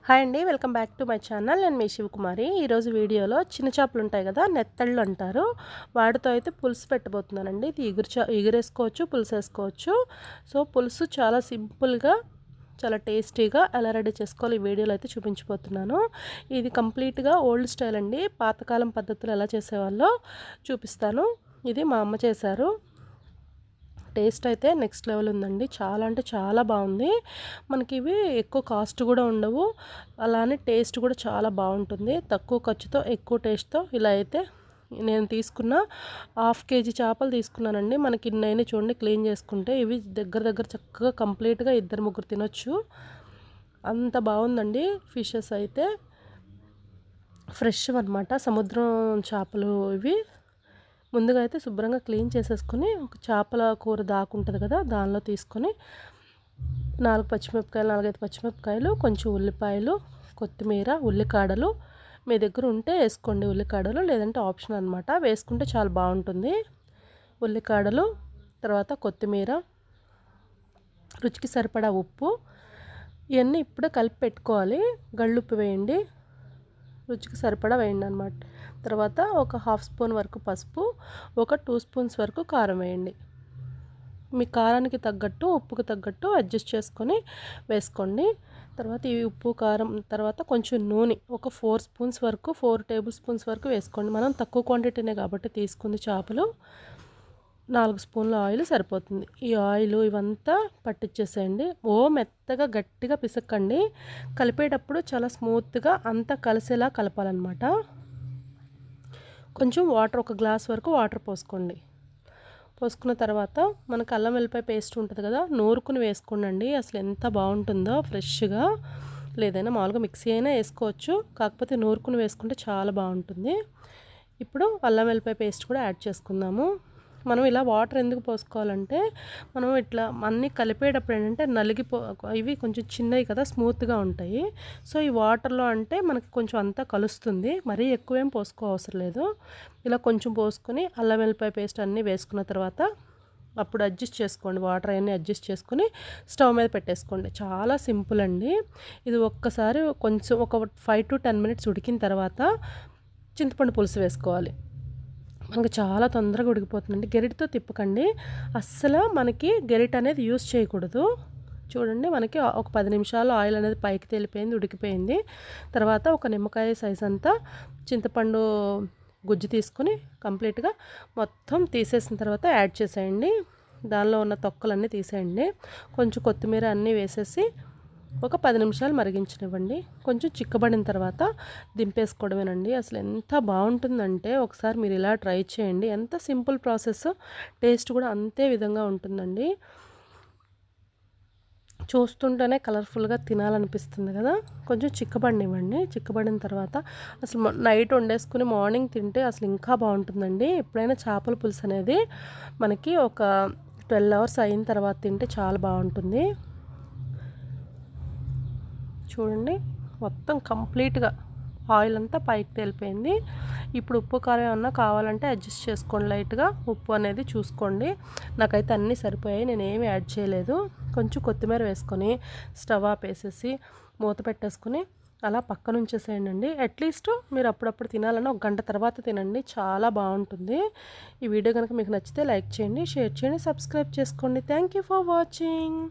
Hi అండి, welcome back to my channel. నేను మీ శివకుమారి. ఈరోజు వీడియోలో చిన్న చేపలు ఉంటాయి కదా, నెత్తళ్ళు అంటారు, వాటితో అయితే పులుసు పెట్టబోతున్నానండి. ఇది ఎగురేసుకోవచ్చు, పులుసు వేసుకోవచ్చు. సో పులుసు చాలా సింపుల్గా, చాలా టేస్టీగా ఎలా రెడీ చేసుకోవాలి ఈ వీడియోలో అయితే చూపించబోతున్నాను. ఇది కంప్లీట్గా ఓల్డ్ స్టైల్ అండి, పాతకాలం పద్ధతులు ఎలా చేసేవాళ్ళో చూపిస్తాను. ఇది మా అమ్మ చేశారు. టేస్ట్ అయితే నెక్స్ట్ లెవెల్ ఉందండి. చాలా అంటే చాలా బాగుంది. మనకి ఇవి ఎక్కువ కాస్ట్ కూడా ఉండవు, అలానే టేస్ట్ కూడా చాలా బాగుంటుంది. తక్కువ ఖర్చుతో ఎక్కువ టేస్ట్తో ఇలా అయితే నేను తీసుకున్న 1/2 కేజీ చేపలు తీసుకున్నానండి. మనకి ఇన్నైనా చూడండి, క్లీన్ చేసుకుంటే ఇవి దగ్గర చక్కగా కంప్లీట్గా 2-3 తినొచ్చు. అంత బాగుందండి. ఫిషెస్ అయితే ఫ్రెష్ అనమాట, సముద్రం చేపలు ఇవి. ముందుగా అయితే శుభ్రంగా క్లీన్ చేసేసుకొని, ఒక చేపల కూర దాకుంటుంది కదా, దానిలో తీసుకొని 4 పచ్చిమిరపకాయలు, 4-5 పచ్చిమిరపకాయలు, కొంచెం ఉల్లిపాయలు, కొత్తిమీర, ఉల్లికాడలు మీ దగ్గర ఉంటే వేసుకోండి. ఉల్లికాడలు లేదంటే ఆప్షన్ అనమాట, వేసుకుంటే చాలా బాగుంటుంది. ఉల్లికాడలు, తర్వాత కొత్తిమీర, రుచికి సరిపడా ఉప్పు, ఇవన్నీ ఇప్పుడే కలిపి పెట్టుకోవాలి. గళ్ళుప్పు వేయండి, రుచికి సరిపడా వేయండి అనమాట. తర్వాత ఒక 1/2 స్పూన్ వరకు పసుపు, ఒక 2 స్పూన్స్ వరకు కారం వేయండి. మీ కారానికి తగ్గట్టు, ఉప్పుకు తగ్గట్టు అడ్జస్ట్ చేసుకొని వేసుకోండి. తర్వాత ఈ ఉప్పు కారం తర్వాత కొంచెం నూనె, ఒక 4 స్పూన్స్ వరకు, 4 టేబుల్ స్పూన్స్ వరకు వేసుకోండి. మనం తక్కువ క్వాంటిటీనే కాబట్టి తీసుకుంది చేపలు. 4 స్పూన్ల ఆయిల్ సరిపోతుంది. ఈ ఆయిల్ ఇవంతా పట్టించేసేయండి. మెత్తగా గట్టిగా పిసక్కండి. కలిపేటప్పుడు చాలా స్మూత్గా అంతా కలిసేలా కలపాలన్నమాట. కొంచెం వాటర్, ఒక గ్లాస్ వరకు వాటర్ పోసుకోండి. పోసుకున్న తర్వాత మనకు అల్లం వెల్లిపాయ పేస్ట్ ఉంటుంది కదా, నూరుకుని వేసుకోండి. అసలు ఎంత బాగుంటుందో ఫ్రెష్గా. లేదైనా మామూలుగా మిక్సీ అయినా వేసుకోవచ్చు, కాకపోతే నూరుకుని వేసుకుంటే చాలా బాగుంటుంది. ఇప్పుడు అల్లం వెల్లిపాయ పేస్ట్ కూడా యాడ్ చేసుకుందాము. మనం ఇలా వాటర్ ఎందుకు పోసుకోవాలంటే, మనం ఇట్లా అన్నీ కలిపేటప్పుడు ఏంటంటే ఇవి కొంచెం చిన్నవి కదా, స్మూత్గా ఉంటాయి. సో ఈ వాటర్లో అంటే మనకి కొంచెం అంతా కలుస్తుంది. మరీ ఎక్కువేం పోసుకో అవసరం లేదు. ఇలా కొంచెం పోసుకొని అల్లం వెల్లిపాయ పేస్ట్ అన్నీ వేసుకున్న తర్వాత అప్పుడు అడ్జస్ట్ చేసుకోండి. వాటర్ అవన్నీ అడ్జస్ట్ చేసుకొని స్టవ్ మీద పెట్టేసుకోండి. చాలా సింపుల్ అండి. ఇది ఒక్కసారి కొంచెం ఒక 5 to 10 మినిట్స్ ఉడికిన తర్వాత చింతపండు పులుసు వేసుకోవాలి. మనకు చాలా తొందరగా ఉడికిపోతుందండి. గెరిటితో తిప్పకండి అస్సలు. మనకి గెరిట అనేది యూస్ చేయకూడదు. చూడండి, మనకి ఒక 10 నిమిషాలు ఆయిల్ అనేది పైకి తేలిపోయింది, ఉడికిపోయింది. తర్వాత ఒక నిమ్మకాయ సైజ్ అంతా చింతపండు గుజ్జు తీసుకొని కంప్లీట్గా మొత్తం తీసేసిన తర్వాత యాడ్ చేసేయండి. దానిలో ఉన్న తొక్కలన్నీ తీసేయండి. కొంచెం కొత్తిమీర అన్నీ వేసేసి ఒక 10 నిమిషాలు మరిగించనివ్వండి. కొంచెం చిక్కబడిన తర్వాత దింపేసుకోవడమేనండి. అసలు ఎంత బాగుంటుందంటే ఒకసారి మీరు ఇలా ట్రై చేయండి. ఎంత సింపుల్ ప్రాసెస్, టేస్ట్ కూడా అంతే విధంగా ఉంటుందండి. చూస్తుంటేనే కలర్ఫుల్గా తినాలనిపిస్తుంది కదా. కొంచెం చిక్కబడినివ్వండి. చిక్కబడిన తర్వాత అసలు నైట్ వండేసుకుని మార్నింగ్ తింటే అసలు ఇంకా బాగుంటుందండి. ఎప్పుడైనా చేపల పులుసు అనేది మనకి ఒక 12 అవర్స్ అయిన తర్వాత తింటే చాలా బాగుంటుంది. చూడండి, మొత్తం కంప్లీట్గా ఆయిల్ అంతా పైకి తేలిపోయింది. ఇప్పుడు ఉప్పు కారం ఏమన్నా కావాలంటే అడ్జస్ట్ చేసుకోండి. లైట్గా ఉప్పు అనేది చూసుకోండి. నాకైతే అన్నీ సరిపోయాయి, నేను ఏమి యాడ్ చేయలేదు. కొంచెం కొత్తిమీర వేసుకొని స్టవ్ ఆపేసేసి మూత పెట్టేసుకొని అలా పక్కన ఉంచేసేయండి. అట్లీస్ట్ మీరు అప్పుడప్పుడు తినాలని 1 గంట తర్వాత తినండి, చాలా బాగుంటుంది. ఈ వీడియో కనుక మీకు నచ్చితే లైక్ చేయండి, షేర్ చేయండి, సబ్స్క్రైబ్ చేసుకోండి. Thank you for watching.